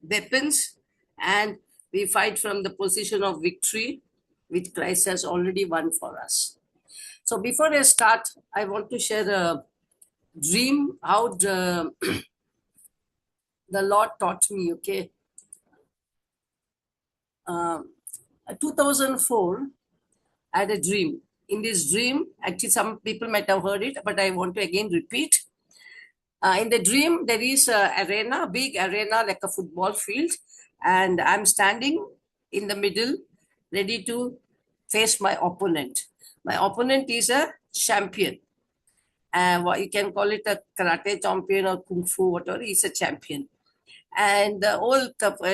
weapons, and we fight from the position of victory, which Christ has already won for us. So before I start, I want to share a dream how the Lord taught me. Okay, 2004, I had a dream. In this dream, actually, some people might have heard it, but I want to again repeat. In the dream, there is a arena, big arena like a football field, and I'm standing in the middle, ready to face my opponent. My opponent is a champion. What you can call it a karate champion or kung fu, whatever. He's a champion, and the whole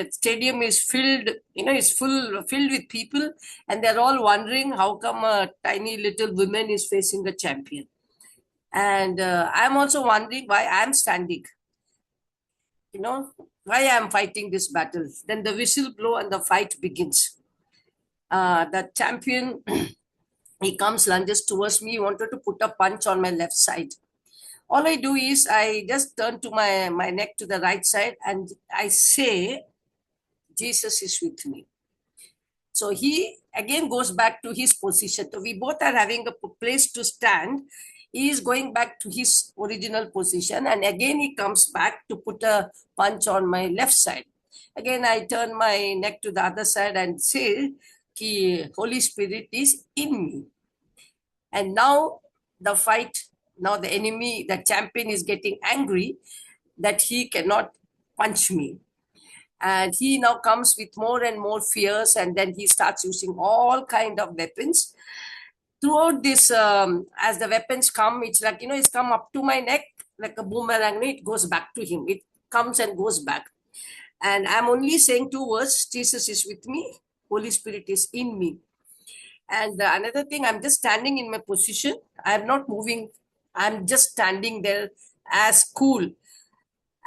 stadium is filled. It's filled with people, and they're all wondering how come a tiny little woman is facing a champion. And I'm also wondering why I'm standing, why I'm fighting this battle. Then the whistle blow and the fight begins. The champion, he comes, lunges towards me, he wanted to put a punch on my left side. All I do is I just turn to my neck to the right side and I say, Jesus is with me. So he again goes back to his position. So we both are having a place to stand. He is going back to his original position, and again he comes back to put a punch on my left side. Again, I turn my neck to the other side and say, Holy Spirit is in me. And now the fight, now the enemy, the champion is getting angry that he cannot punch me. And he now comes with more and more fears, and then he starts using all kind of weapons. Throughout this, as the weapons come, it's like, it's come up to my neck like a boomerang. It goes back to him. It comes and goes back. And I'm only saying two words: Jesus is with me, Holy Spirit is in me. And another thing, I'm just standing in my position. I'm not moving. I'm just standing there as cool.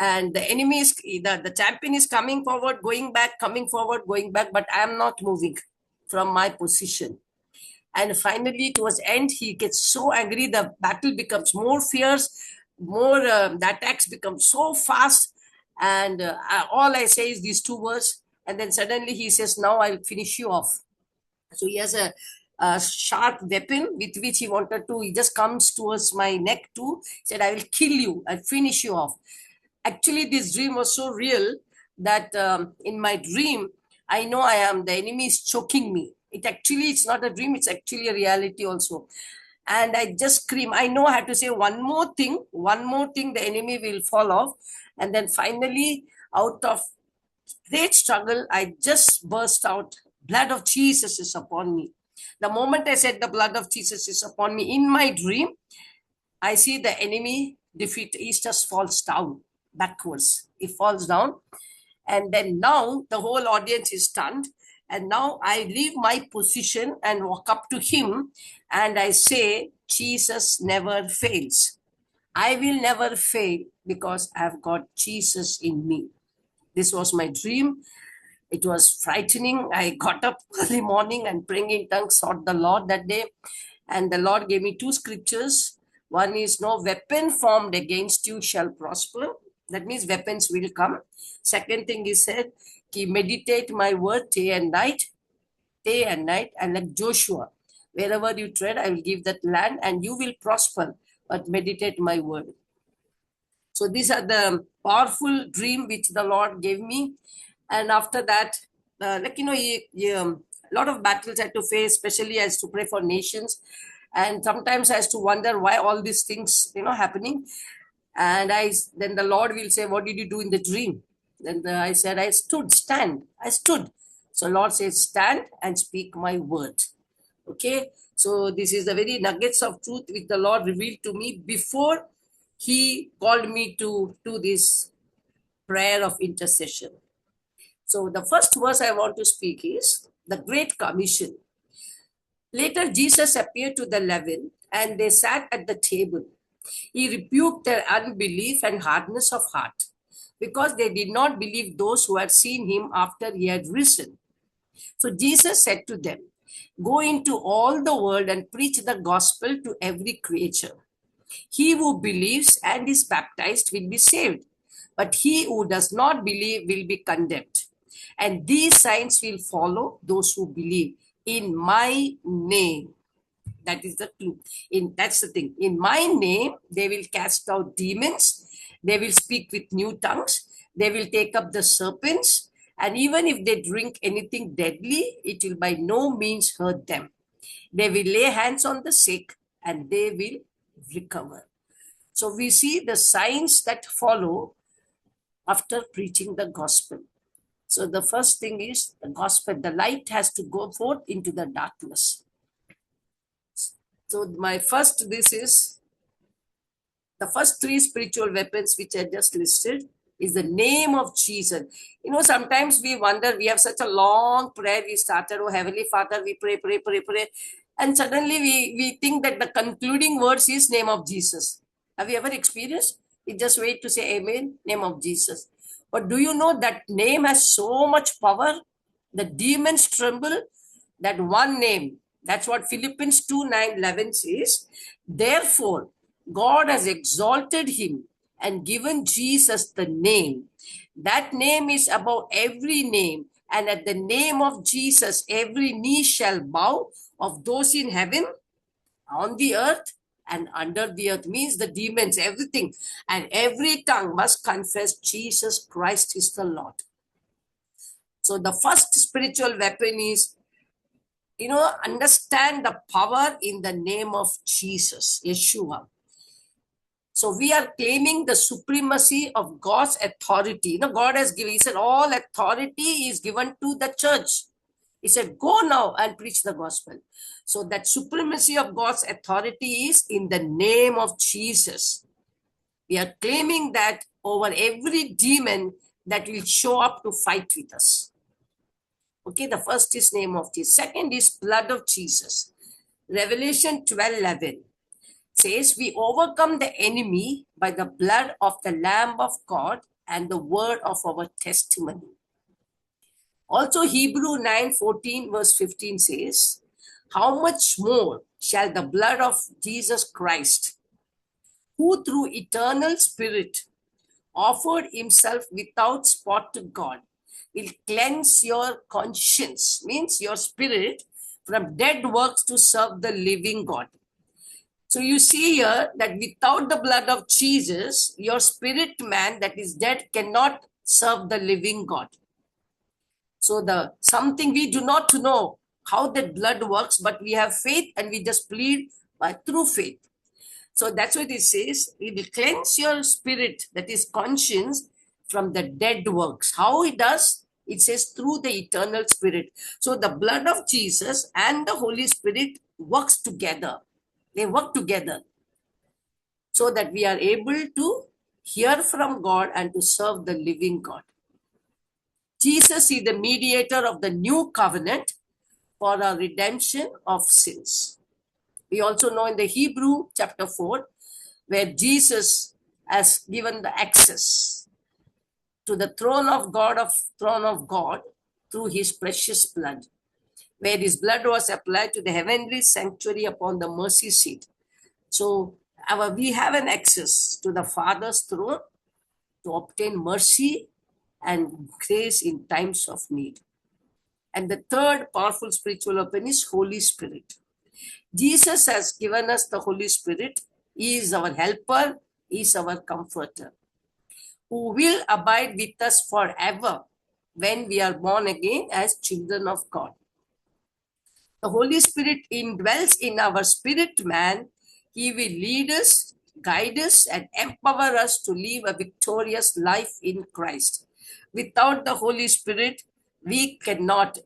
And the enemy is, the champion is coming forward, going back, coming forward, going back, but I'm not moving from my position. And finally, towards the end, he gets so angry, the battle becomes more fierce, the attacks become so fast. And all I say is these two words. And then suddenly he says, now I'll finish you off. So he has a sharp weapon with which he just comes towards my neck too. He said, I will kill you, I'll finish you off. Actually, this dream was so real that in my dream, I know the enemy is choking me. It's not a dream, it's actually a reality also. And I just scream. I know I have to say one more thing, the enemy will fall off. And then finally, out of great struggle, I just burst out, blood of Jesus is upon me. The moment I said the blood of Jesus is upon me, in my dream, I see the enemy defeat. He just falls down backwards. He falls down. And then now the whole audience is stunned. And now I leave my position and walk up to him and I say, Jesus never fails. I will never fail because I've got Jesus in me. This was my dream. It was frightening. I got up early morning and praying in tongues, sought the Lord that day. And the Lord gave me two scriptures. One is, no weapon formed against you shall prosper. That means weapons will come. Second thing he said, meditate my word day and night. And like Joshua, wherever you tread, I will give that land and you will prosper, but meditate my word. So these are the powerful dream which the Lord gave me. And after that, a lot of battles I had to face, especially as to pray for nations. And sometimes I have to wonder why all these things, happening. And then the Lord will say, what did you do in the dream? Then I said, I stood. So Lord says, stand and speak my word. Okay. So this is the very nuggets of truth which the Lord revealed to me before he called me to do this prayer of intercession. So the first verse I want to speak is the Great Commission. Later, Jesus appeared to the 11 and they sat at the table. He rebuked their unbelief and hardness of heart because they did not believe those who had seen him after he had risen. So Jesus said to them, go into all the world and preach the gospel to every creature. He who believes and is baptized will be saved, but he who does not believe will be condemned. And these signs will follow those who believe in my name. That is the clue. That's the thing. In my name, they will cast out demons. They will speak with new tongues. They will take up the serpents. And even if they drink anything deadly, it will by no means hurt them. They will lay hands on the sick and they will recover. So we see the signs that follow after preaching the gospel. So the first thing is the gospel. The light has to go forth into the darkness. So my first, this is the first three spiritual weapons which I just listed is the name of Jesus. You know, sometimes we wonder, we have such a long prayer. We started, oh Heavenly Father, we pray, pray, pray, pray. And suddenly we think that the concluding words is name of Jesus. Have you ever experienced? We just wait to say amen, name of Jesus. But do you know that name has so much power? The demons tremble. That one name. That's what Philippians 2:9-11 says. Therefore, God has exalted him and given Jesus the name. That name is above every name. And at the name of Jesus, every knee shall bow, of those in heaven, on the earth, and under the earth. Means the demons, everything. And every tongue must confess Jesus Christ is the Lord. So the first spiritual weapon is, understand the power in the name of Jesus, Yeshua. So we are claiming the supremacy of God's authority. God has given, he said, all authority is given to the church. He said, go now and preach the gospel. So that supremacy of God's authority is in the name of Jesus. We are claiming that over every demon that will show up to fight with us. Okay, the first is name of Jesus. Second is blood of Jesus. Revelation 12:11 says, we overcome the enemy by the blood of the Lamb of God and the word of our testimony. Also, Hebrew 9:14 verse 15 says, how much more shall the blood of Jesus Christ, who through eternal Spirit offered himself without spot to God, will cleanse your conscience, means your spirit, from dead works to serve the living God. So you see here that without the blood of Jesus, your spirit man that is dead cannot serve the living God. So something we do not know how that blood works, but we have faith and we just plead through faith. So that's what it says. It will cleanse your spirit, that is conscience, from the dead works. How it does? It says through the eternal Spirit. So the blood of Jesus and the Holy Spirit works together. They work together so that we are able to hear from God and to serve the living God. Jesus is the mediator of the new covenant for our redemption of sins. We also know in the Hebrew chapter 4, where Jesus has given the access to the throne of God through his precious blood, where his blood was applied to the heavenly sanctuary upon the mercy seat. So we have an access to the Father's throne to obtain mercy and grace in times of need. And the third powerful spiritual weapon is Holy Spirit. Jesus has given us the Holy Spirit. He is our helper. He is our comforter, who will abide with us forever when we are born again as children of God. The Holy Spirit indwells in our spirit man. He will lead us, guide us, and empower us to live a victorious life in Christ. Without the Holy Spirit, we cannot.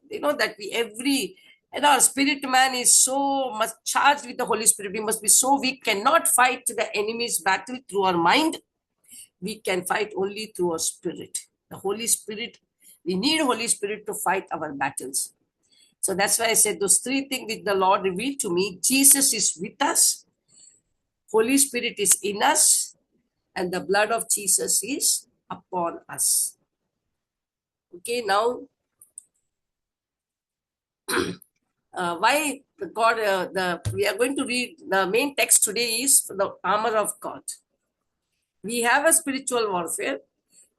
Our spirit man is so much charged with the Holy Spirit. We must be so we cannot fight the enemy's battle through our mind. We can fight only through our spirit. The Holy Spirit, we need Holy Spirit to fight our battles. So that's why I said those three things which the Lord revealed to me. Jesus is with us. Holy Spirit is in us. And the blood of Jesus is upon us. Okay, now, why God, we are going to read, the main text today is the armor of God. We have a spiritual warfare.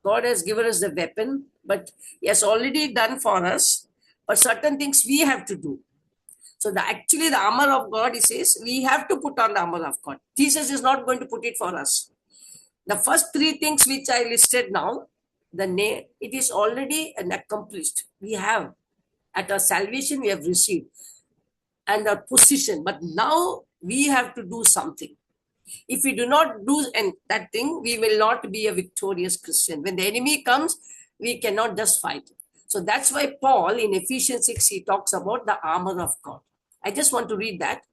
God has given us the weapon, but He has already done for us. But certain things we have to do. So actually the armor of God, He says, we have to put on the armor of God. Jesus is not going to put it for us. The first three things which I listed now, it is already an accomplished. We have at our salvation we have received and our position, but now we have to do something. If we do not do that thing, we will not be a victorious Christian. When the enemy comes, we cannot just fight. So that's why Paul in Ephesians 6, he talks about the armor of God. I just want to read that.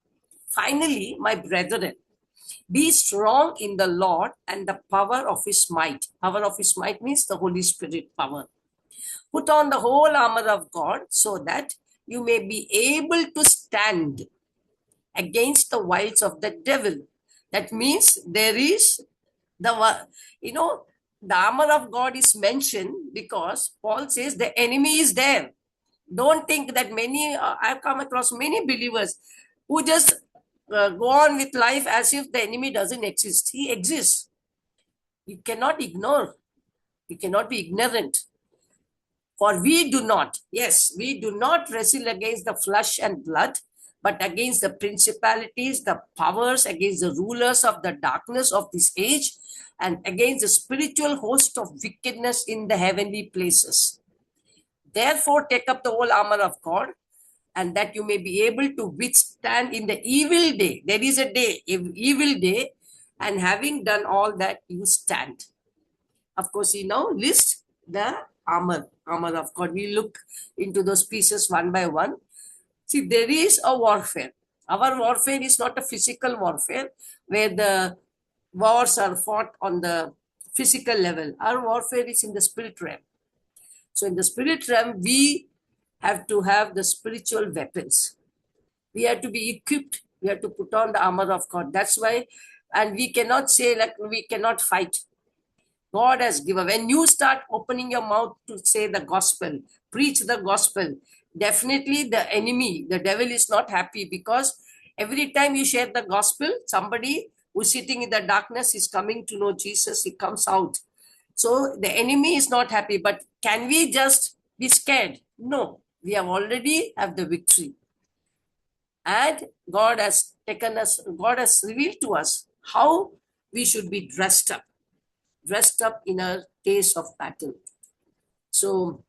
Finally, my brethren, be strong in the Lord and the power of his might. Power of his might means the Holy Spirit power. Put on the whole armor of God so that you may be able to stand against the wiles of the devil. That means there is the, the armor of God is mentioned because Paul says the enemy is there. Don't think that I've come across many believers who just go on with life as if the enemy doesn't exist. He exists. You cannot ignore. You cannot be ignorant. For we do not wrestle against the flesh and blood, but against the principalities, the powers, against the rulers of the darkness of this age, and against the spiritual host of wickedness in the heavenly places. Therefore, take up the whole armor of God, and that you may be able to withstand in the evil day. There is a day, evil day, and having done all that, you stand. Of course, he now lists the armor of God. We look into those pieces one by one. See, there is a warfare. Our warfare is not a physical warfare where the wars are fought on the physical level. Our warfare is in the spirit realm. So in the spirit realm, we have to have the spiritual weapons. We have to be equipped. We have to put on the armor of God. That's why, and we cannot say like we cannot fight. God has given. When you start opening your mouth to say the gospel, preach the gospel, definitely the enemy, the devil is not happy, because every time you share the gospel, somebody who's sitting in the darkness is coming to know Jesus, he comes out. So the enemy is not happy, but can we just be scared? No, we have already have the victory. And God has revealed to us how we should be dressed up in a days of battle. So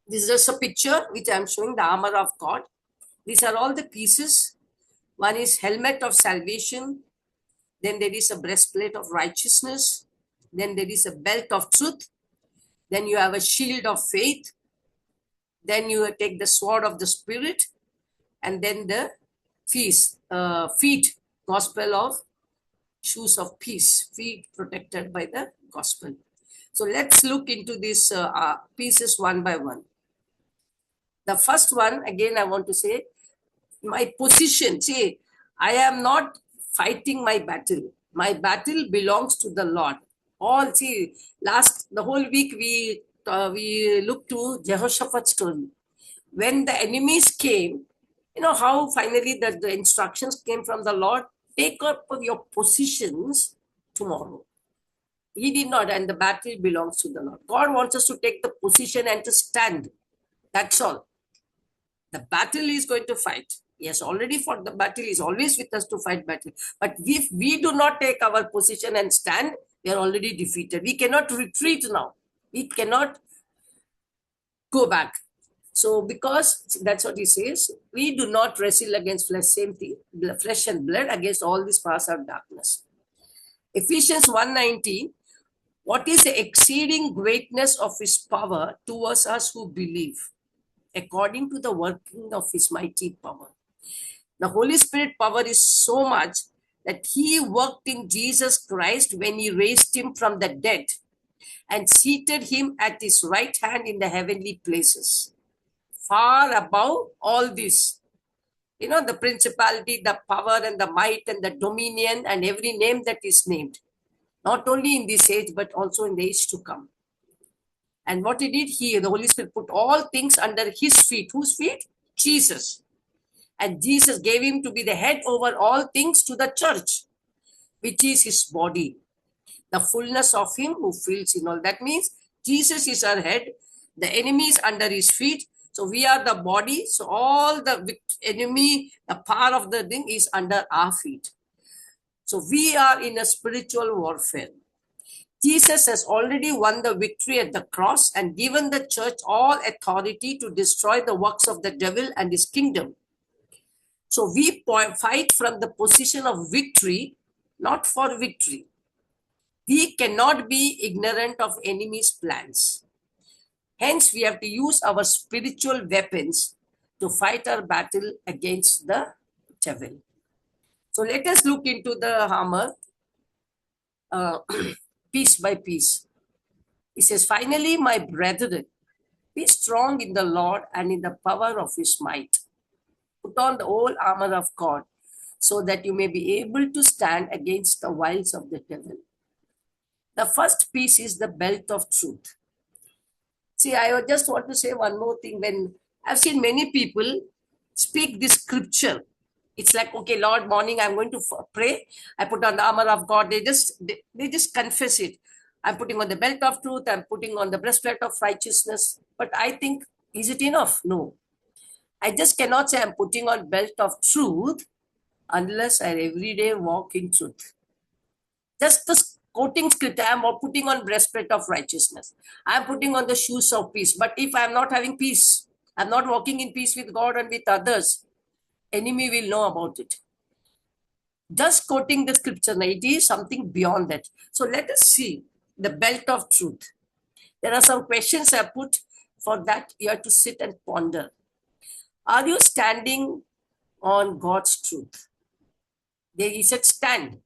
this is just a picture which I'm showing, the armor of God. These are all the pieces. One is helmet of salvation. Then there is a breastplate of righteousness. Then there is a belt of truth. Then you have a shield of faith. Then you take the sword of the Spirit. And then the feet, gospel of shoes of peace, feet protected by the gospel. So let's look into these pieces one by one. The first one, again, I want to say, my position. See, I am not fighting my battle. My battle belongs to the Lord. The whole week we looked to Jehoshaphat's story. When the enemies came, how finally the instructions came from the Lord, take up your positions tomorrow. He did not, and the battle belongs to the Lord. God wants us to take the position and to stand. That's all. The battle is going to fight. Yes, already fought the battle, is always with us to fight battle. But if we do not take our position and stand, we are already defeated. We cannot retreat now. We cannot go back. So because that's what he says, we do not wrestle against flesh, same thing, flesh and blood, against all these powers of darkness. Ephesians 1:19, what is the exceeding greatness of his power towards us who believe, according to the working of his mighty power. The Holy Spirit power is so much that he worked in Jesus Christ when he raised him from the dead and seated him at his right hand in the heavenly places, far above all this. The principality, the power and the might and the dominion and every name that is named, not only in this age, but also in the age to come. And what he did, the Holy Spirit put all things under his feet. Whose feet? Jesus. And Jesus gave him to be the head over all things to the church, which is his body. the fullness of him who fills in all. That means Jesus is our head, the enemy is under his feet. So we are the body. So all the enemy, the power of the thing is under our feet. So we are in a spiritual warfare. Jesus has already won the victory at the cross and given the church all authority to destroy the works of the devil and his kingdom. So we fight from the position of victory, not for victory. We cannot be ignorant of enemy's plans. Hence, we have to use our spiritual weapons to fight our battle against the devil. So let us look into the armor piece by piece. He says, finally, my brethren, be strong in the Lord and in the power of his might. Put on the whole armor of God so that you may be able to stand against the wiles of the devil. The first piece is the belt of truth. See, I just want to say one more thing. When I've seen many people speak this scripture, it's like, okay, Lord, morning I'm going to pray. I put on the armor of God. They just confess it. I'm putting on the belt of truth. I'm putting on the breastplate of righteousness. But I think, is it enough? No. I just cannot say I'm putting on belt of truth unless I every day walk in truth. Just the quoting scripture, I'm putting on breastplate of righteousness. I'm putting on the shoes of peace. But if I'm not having peace, I'm not walking in peace with God and with others, enemy will know about it. Just quoting the scripture, it is something beyond that. So let us see the belt of truth. There are some questions I put. For that, you have to sit and ponder. Are you standing on God's truth? There is a stand.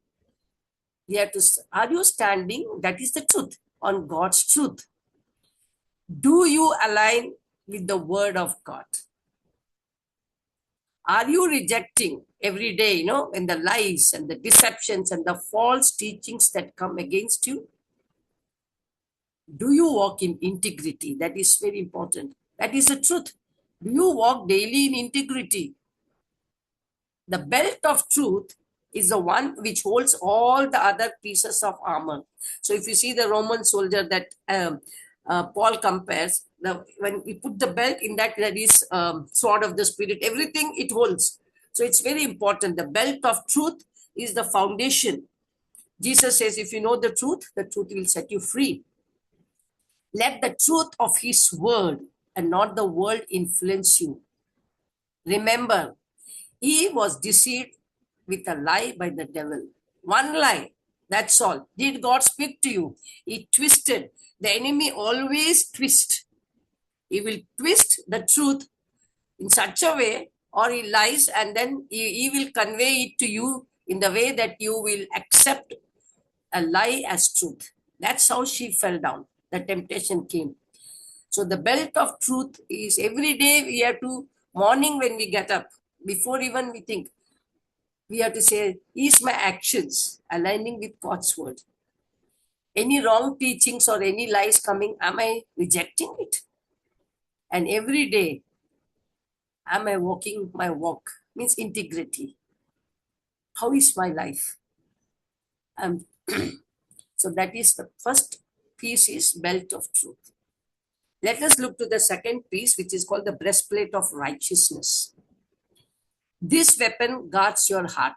We have to, are you standing, that is the truth, on God's truth? Do you align with the word of God? Are you rejecting every day, and the lies and the deceptions and the false teachings that come against you? Do you walk in integrity? That is very important. That is the truth. Do you walk daily in integrity? The belt of truth is the one which holds all the other pieces of armor. So if you see the Roman soldier that Paul compares, when we put the belt in that is sword of the spirit, everything it holds. So it's very important. The belt of truth is the foundation. Jesus says, if you know the truth will set you free. Let the truth of his word and not the world influence you. Remember, Eve was deceived with a lie by the devil. One lie, that's all. Did God speak to you? He twisted. The enemy always twists. He will twist the truth in such a way, or he lies, and then he will convey it to you in the way that you will accept a lie as truth. That's how she fell down. The temptation came. So the belt of truth is every day we have to, morning when we get up, before even we think, we have to say, is my actions aligning with God's word? Any wrong teachings or any lies coming, am I rejecting it? And every day, am I walking my walk? Means integrity. How is my life? So that is the first piece, is belt of truth. Let us look to the second piece, which is called the breastplate of righteousness. This weapon guards your heart.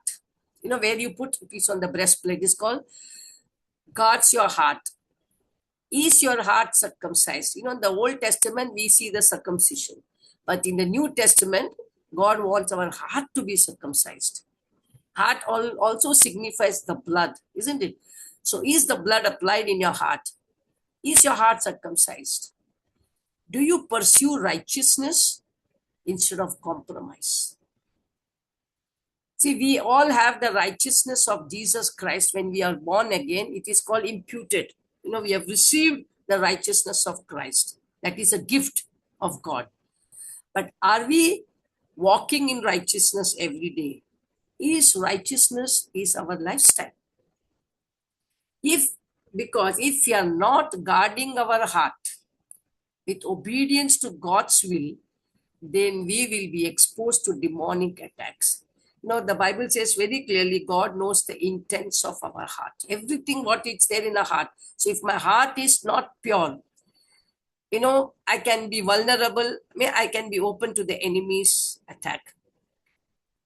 Where you put a piece on the breastplate is called guards your heart. Is your heart circumcised? In the Old Testament, we see the circumcision. But in the New Testament, God wants our heart to be circumcised. Heart also signifies the blood, isn't it? So is the blood applied in your heart? Is your heart circumcised? Do you pursue righteousness instead of compromise? See, we all have the righteousness of Jesus Christ when we are born again. It is called imputed. We have received the righteousness of Christ. That is a gift of God. But are we walking in righteousness every day? Is righteousness is our lifestyle? Because if we are not guarding our heart with obedience to God's will, then we will be exposed to demonic attacks. No, the Bible says very clearly, God knows the intents of our heart. Everything what is there in our heart. So if my heart is not pure, I can be vulnerable. I can be open to the enemy's attack.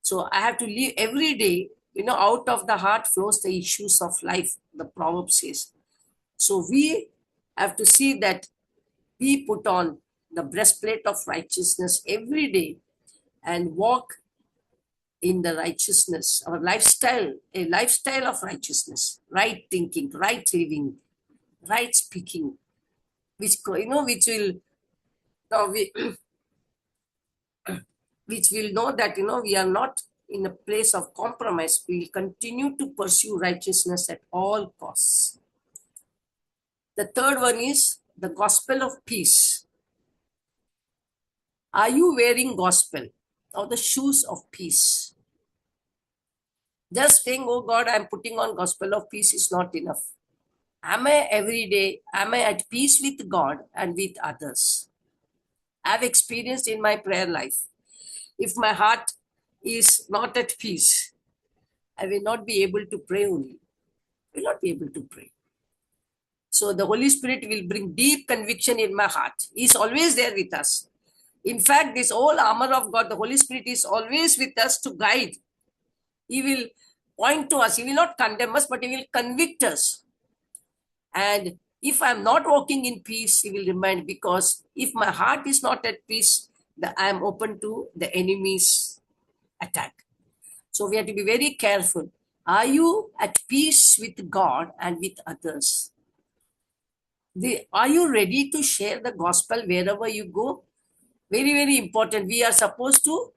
So I have to live every day. Out of the heart flows the issues of life, the proverb says. So we have to see that we put on the breastplate of righteousness every day and walk in the righteousness, our lifestyle, a lifestyle of righteousness, right thinking, right living, right speaking, which will, we, which will know that, we are not in a place of compromise. We will continue to pursue righteousness at all costs. The third one is the gospel of peace. Are you wearing gospel or the shoes of peace? Just saying, oh God, I'm putting on gospel of peace is not enough. Am I every day, am I at peace with God and with others? I've experienced in my prayer life, if my heart is not at peace, I will not be able to pray only. I will not be able to pray. So the Holy Spirit will bring deep conviction in my heart. He's always there with us. In fact, this whole armor of God, the Holy Spirit is always with us to guide. He will point to us. He will not condemn us, but he will convict us. And if I'm not walking in peace, he will remind, because if my heart is not at peace, I am open to the enemy's attack. So we have to be very careful. Are you at peace with God and with others? Are you ready to share the gospel wherever you go? Very, very important. We are supposed to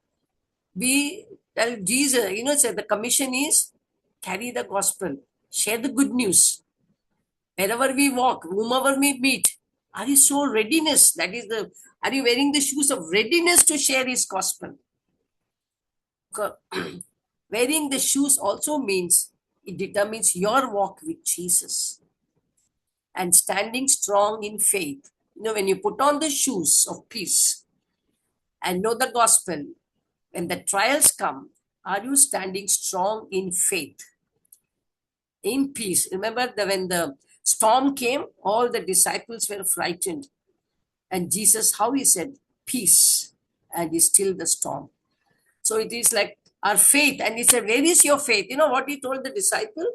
tell Jesus, say the commission is carry the gospel, share the good news. Wherever we walk, whomever we meet, are you so readiness? Are you wearing the shoes of readiness to share his gospel? Wearing the shoes also means it determines your walk with Jesus and standing strong in faith. When you put on the shoes of peace and know the gospel, when the trials come, are you standing strong in faith, in peace? Remember when the storm came, all the disciples were frightened. And Jesus, how he said, peace, and he stilled the storm. So it is like our faith. And he said, where is your faith? You know what he told the disciple?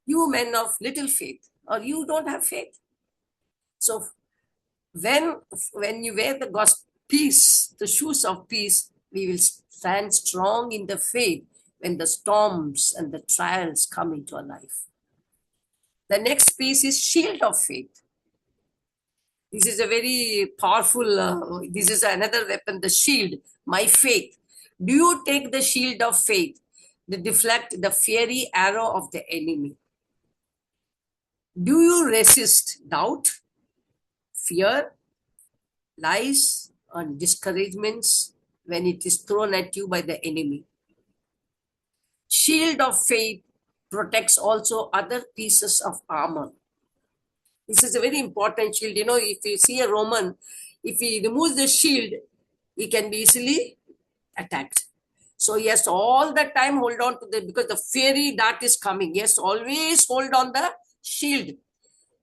You men of little faith, or you don't have faith. So when you wear the gospel peace, the shoes of peace, we will stand strong in the faith when the storms and the trials come into our life. The next piece is shield of faith. This is a very powerful, this is another weapon, the shield, my faith. Do you take the shield of faith to deflect the fiery arrow of the enemy? Do you resist doubt, fear, lies, and discouragements when it is thrown at you by the enemy? Shield of faith protects also other pieces of armor. This is a very important shield. If you see a Roman, if he removes the shield, he can be easily attacked. So he has to all the time hold on to because the fiery dart is coming. Yes, always hold on the shield.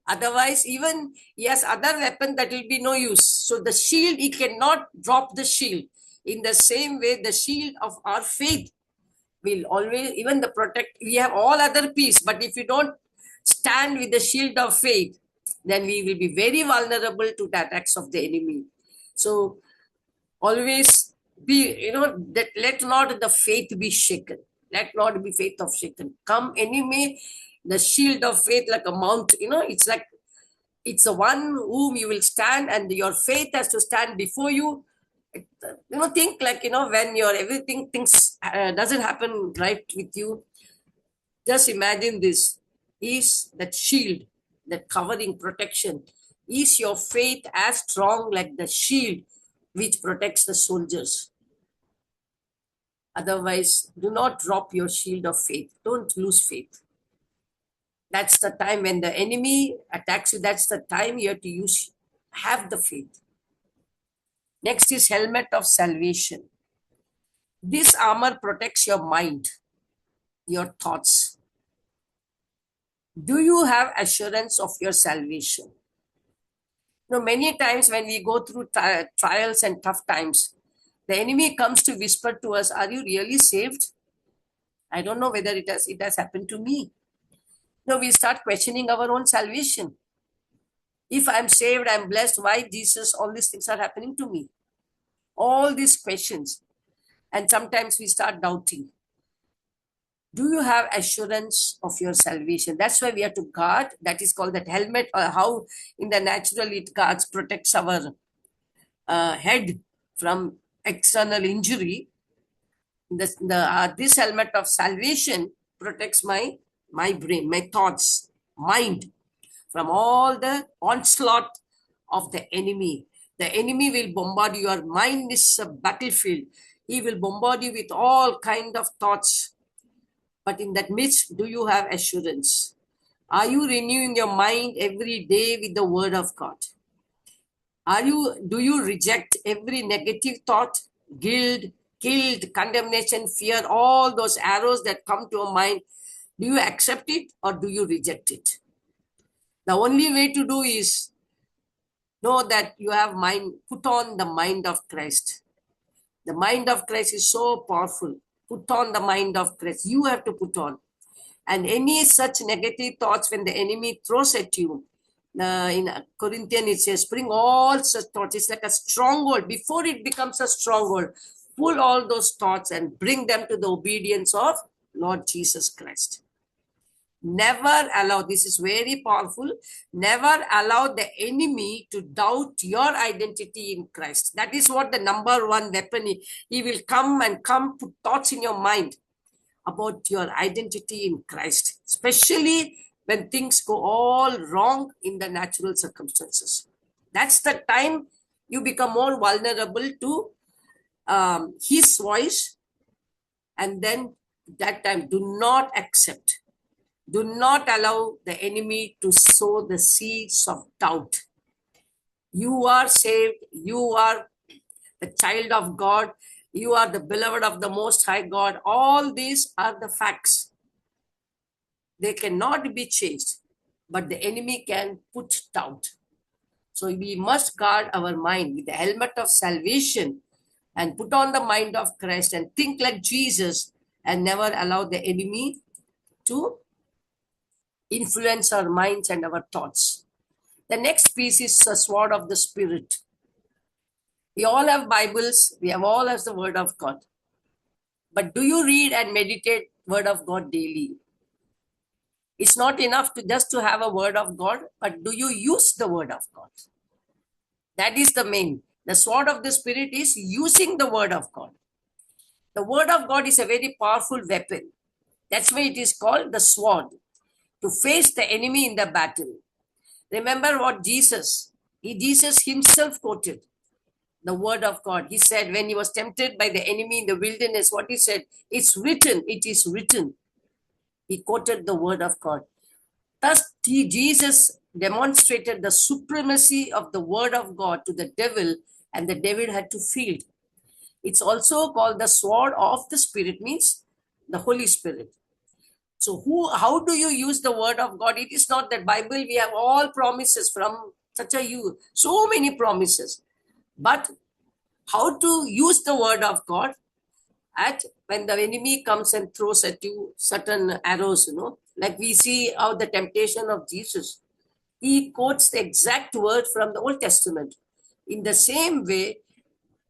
Otherwise, even he has other weapon that will be no use. So the shield, he cannot drop the shield. In the same way, the shield of our faith will always, even the protect, we have all other peace, but if you don't stand with the shield of faith, then we will be very vulnerable to the attacks of the enemy. So always be, that let not the faith be shaken. Let not be faith of shaken. Come enemy, the shield of faith like a mount, it's like, it's the one whom you will stand, and your faith has to stand before you. Think like, when your everything things doesn't happen right with you, just imagine this is that shield, that covering protection. Is your faith as strong like the shield which protects the soldiers? Otherwise, do not drop your shield of faith. Don't lose faith. That's the time when the enemy attacks you. That's the time you have to have the faith. Next is helmet of salvation. This armor protects your mind, your thoughts. Do you have assurance of your salvation? Many times when we go through trials and tough times, the enemy comes to whisper to us, "Are you really saved?" I don't know whether it has happened to me. We start questioning our own salvation. If I'm saved, I'm blessed, why Jesus, all these things are happening to me? All these questions. And sometimes we start doubting. Do you have assurance of your salvation? That's why we have to guard. That is called that helmet, or how in the natural it guards, protects our head from external injury. This helmet of salvation protects my brain, my thoughts, mind from all the onslaught of the enemy. The enemy will bombard you. Your mind is a battlefield. He will bombard you with all kind of thoughts. But in that midst, do you have assurance? Are you renewing your mind every day with the word of God? Do you reject every negative thought, guilt, condemnation, fear, all those arrows that come to your mind? Do you accept it or do you reject it? The only way to do is know that you have put on the mind of Christ. The mind of Christ is so powerful. Put on the mind of Christ. You have to put on. And any such negative thoughts when the enemy throws at you, in Corinthians it says, bring all such thoughts. It's like a stronghold. Before it becomes a stronghold, pull all those thoughts and bring them to the obedience of Lord Jesus Christ. Never allow, this is very powerful, never allow the enemy to doubt your identity in Christ. That is what the number one weapon is. He will come put thoughts in your mind about your identity in Christ, especially when things go all wrong in the natural circumstances. That's the time you become more vulnerable to his voice. And then that time, do not allow the enemy to sow the seeds of doubt. You are saved. You are the child of God. You are the beloved of the Most High God. All these are the facts. They cannot be changed, but the enemy can put doubt. So we must guard our mind with the helmet of salvation and put on the mind of Christ and think like Jesus and never allow the enemy to influence our minds and our thoughts. The next piece is the sword of the Spirit. We all have Bibles. We have all have the Word of God. But do you read and meditate Word of God daily? It's not enough to just to have a Word of God, but do you use the Word of God? That is the main. The sword of the Spirit is using the Word of God. The Word of God is a very powerful weapon. That's why it is called the sword, to face the enemy in the battle. Remember what Jesus himself quoted the word of God. He said when he was tempted by the enemy in the wilderness, what he said, it's written, it is written. He quoted the word of God. Thus, Jesus demonstrated the supremacy of the word of God to the devil, and the devil had to flee. It's also called the sword of the Spirit, means the Holy Spirit. So how do you use the word of God? It is not that Bible, we have all promises from such a you, so many promises. But how to use the word of God at when the enemy comes and throws at you certain arrows, like we see how the temptation of Jesus. He quotes the exact word from the Old Testament. In the same way,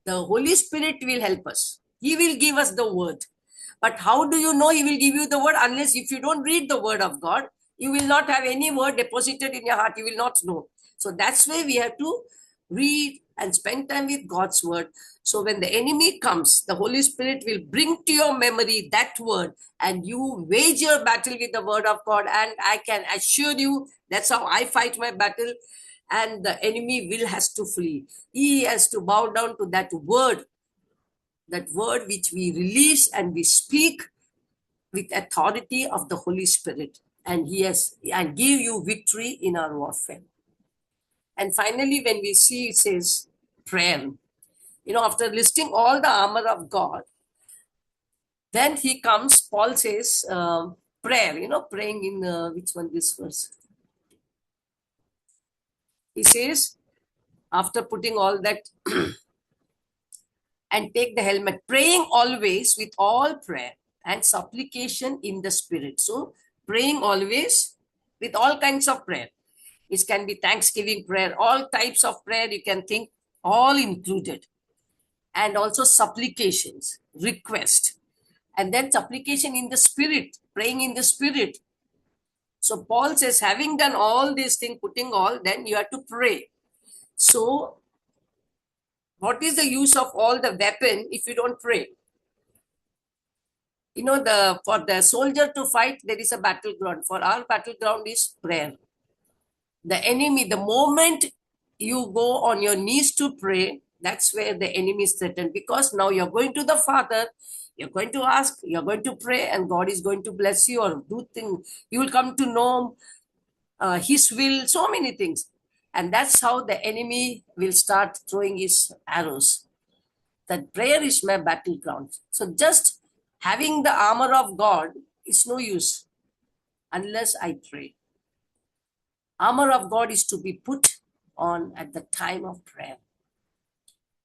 the Holy Spirit will help us. He will give us the word. But how do you know he will give you the word? Unless if you don't read the word of God, you will not have any word deposited in your heart. You will not know. So that's why we have to read and spend time with God's word. So when the enemy comes, the Holy Spirit will bring to your memory that word and you wage your battle with the word of God. And I can assure you, that's how I fight my battle. And the enemy has to flee. He has to bow down to that word which we release and we speak with authority of the Holy Spirit. And and give you victory in our warfare. And finally, when we see, it says prayer. After listing all the armor of God, Then he comes, Paul says, prayer, praying in which one this verse? He says, after putting all that, and take the helmet, praying always with all prayer and supplication in the Spirit. So, praying always with all kinds of prayer. It can be thanksgiving prayer, all types of prayer you can think, all included. And also supplications, request. And then supplication in the Spirit, praying in the Spirit. So, Paul says, having done all these things, putting all, then you have to pray. So, what is the use of all the weapon if you don't pray? The for the soldier to fight, there is a battleground. For our battleground is prayer. The enemy, the moment you go on your knees to pray, that's where the enemy is threatened, because now you're going to the Father, you're going to ask, you're going to pray, and God is going to bless you or do things. You will come to know his will, so many things. And that's how the enemy will start throwing his arrows. That prayer is my battleground. So just having the armor of God is no use unless I pray. Armor of God is to be put on at the time of prayer.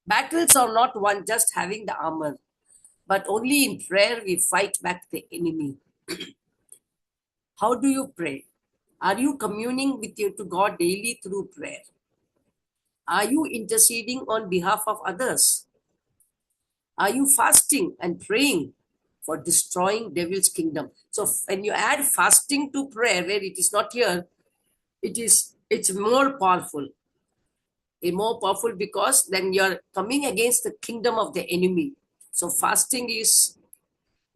Battles are not one just having the armor, but only in prayer we fight back the enemy. How do you pray? Are you communing with you to God daily through prayer? Are you interceding on behalf of others? Are you fasting and praying for destroying devil's kingdom? So when you add fasting to prayer, where it is not here, it's more powerful. It's more powerful because then you're coming against the kingdom of the enemy. So fasting is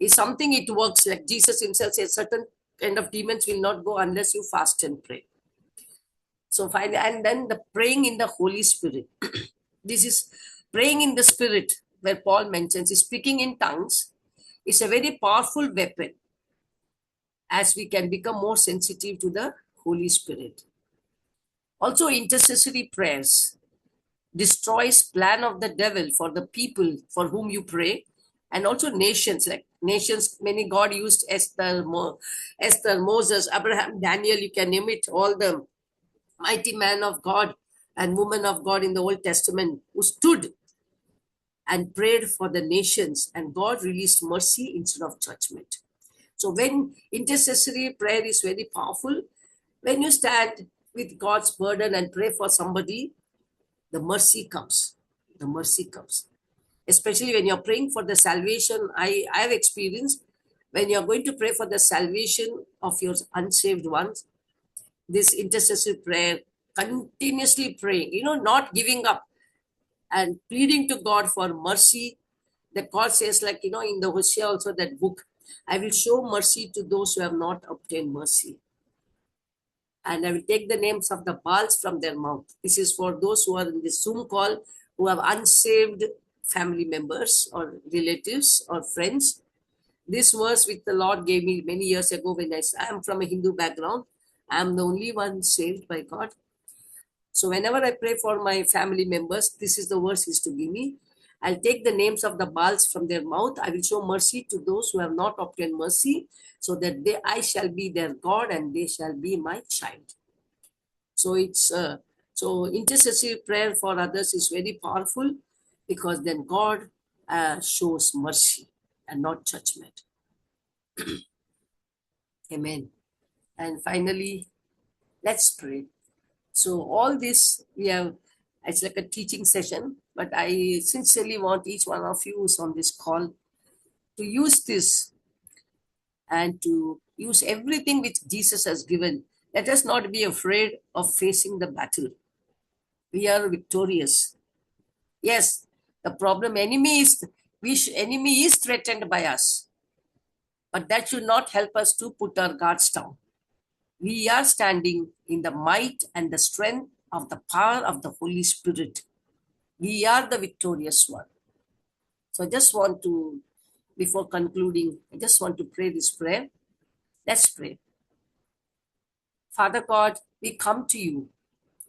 something, it works. Like Jesus himself says, certain kind of demons will not go unless you fast and pray. So finally, and then the praying in the Holy Spirit. This is praying in the Spirit, where Paul mentions is speaking in tongues. Is a very powerful weapon as we can become more sensitive to the Holy Spirit. Also, intercessory prayers destroys plan of the devil for the people for whom you pray, and also nations. Like nations, many God used Esther, Moses, Abraham, Daniel. You can name it. All the mighty man of God and woman of God in the Old Testament who stood and prayed for the nations, and God released mercy instead of judgment. So when intercessory prayer is very powerful, when you stand with God's burden and pray for somebody, the mercy comes. The mercy comes. Especially when you're praying for the salvation, I have experienced when you're going to pray for the salvation of your unsaved ones, this intercessory prayer, continuously praying, not giving up and pleading to God for mercy. That God says, like, in the Hosea also, that book, I will show mercy to those who have not obtained mercy. And I will take the names of the Baals from their mouth. This is for those who are in this Zoom call, who have unsaved family members or relatives or friends. This verse which the Lord gave me many years ago when I am from a Hindu background. I am the only one saved by God. So whenever I pray for my family members, this is the verse is to give me. I'll take the names of the Baals from their mouth. I will show mercy to those who have not obtained mercy, so that I shall be their God and they shall be my child. So it's so intercessory prayer for others is very powerful, because then God shows mercy and not judgment. Amen. And finally, let's pray. So all this we have, it's like a teaching session, but I sincerely want each one of you who's on this call to use this and to use everything which Jesus has given. Let us not be afraid of facing the battle. We are victorious. Yes, the problem enemy is threatened by us, but that should not help us to put our guards down. We are standing in the might and the strength of the power of the Holy Spirit. We are the victorious one. So I just want to, before concluding, I just want to pray this prayer. Let's pray. Father God, we come to you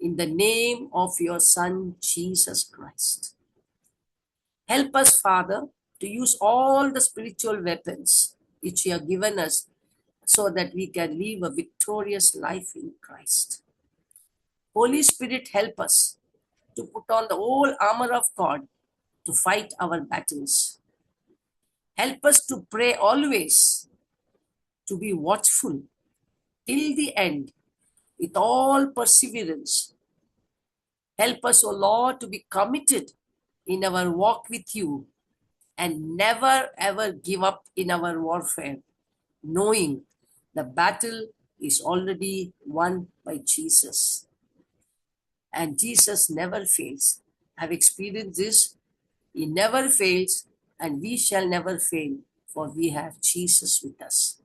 in the name of your Son, Jesus Christ. Help us, Father, to use all the spiritual weapons which He has given us so that we can live a victorious life in Christ. Holy Spirit, help us to put on the whole armor of God to fight our battles. Help us to pray always, to be watchful till the end with all perseverance. Help us, O Lord, to be committed in our walk with you and never ever give up in our warfare, knowing the battle is already won by Jesus. And Jesus never fails. I've experienced this. He never fails, and we shall never fail, for we have Jesus with us.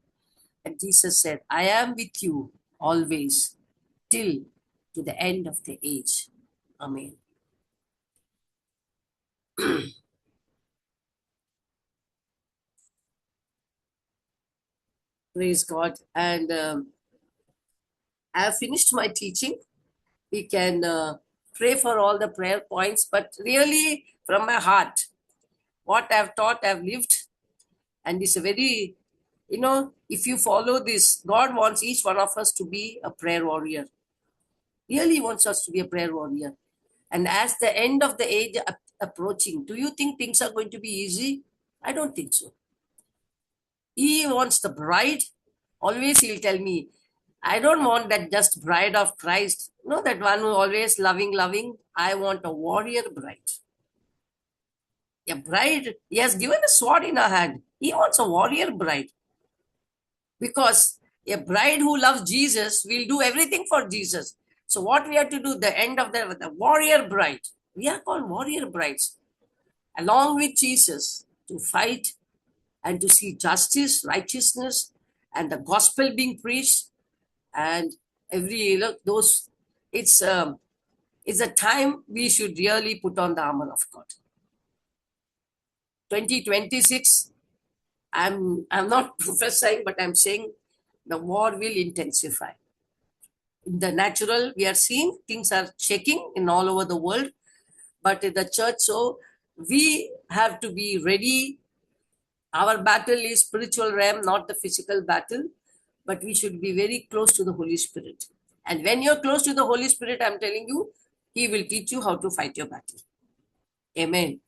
And Jesus said, I am with you always till to the end of the age. Amen. Praise God. And I have finished my teaching. We can pray for all the prayer points, but really from my heart, what I've taught, I've lived. And it's a very, if you follow this, God wants each one of us to be a prayer warrior. Really wants us to be a prayer warrior. And as the end of the age approaching, do you think things are going to be easy? I don't think so. He wants the bride. Always he'll tell me, I don't want that just bride of Christ. No, that one who always loving. I want a warrior bride. A bride, he has given a sword in her hand. He wants a warrior bride. Because a bride who loves Jesus will do everything for Jesus. So what we have to do, the end of the warrior bride. We are called warrior brides. Along with Jesus to fight and to see justice, righteousness, and the gospel being preached, and every those. It's a time we should really put on the armor of God. 2026. I'm not prophesying, but I'm saying the war will intensify. In the natural, we are seeing things are shaking in all over the world, but in the church, so we have to be ready. Our battle is spiritual realm, not the physical battle, but we should be very close to the Holy Spirit. And when you're close to the Holy Spirit, I'm telling you, He will teach you how to fight your battle. Amen.